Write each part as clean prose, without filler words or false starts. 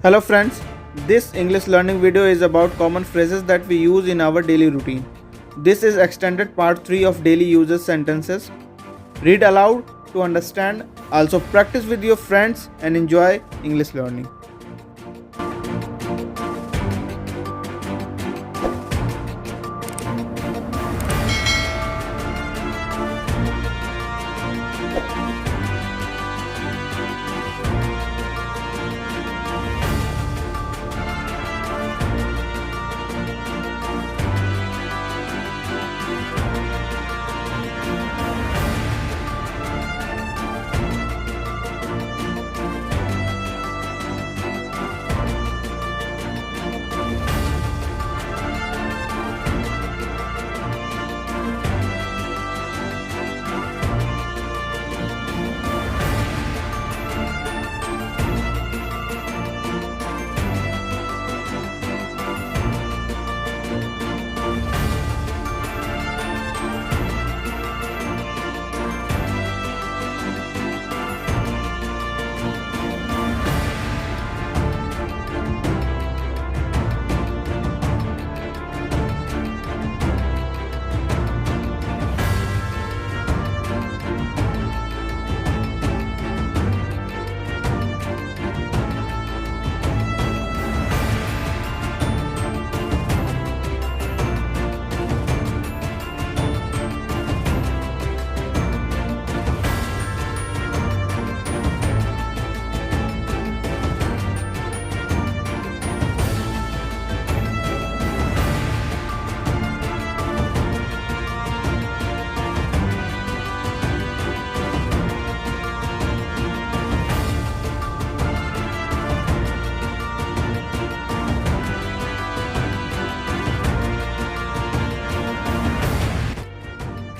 Hello friends, this English learning video is about common phrases that we use in our daily routine. This is extended part 3 of daily uses sentences. Read aloud to understand, also practice with your friends and enjoy English learning.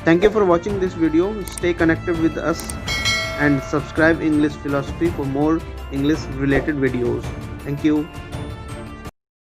Thank you for watching this video. Stay connected with us and subscribe English Philosophy for more English related videos. Thank you.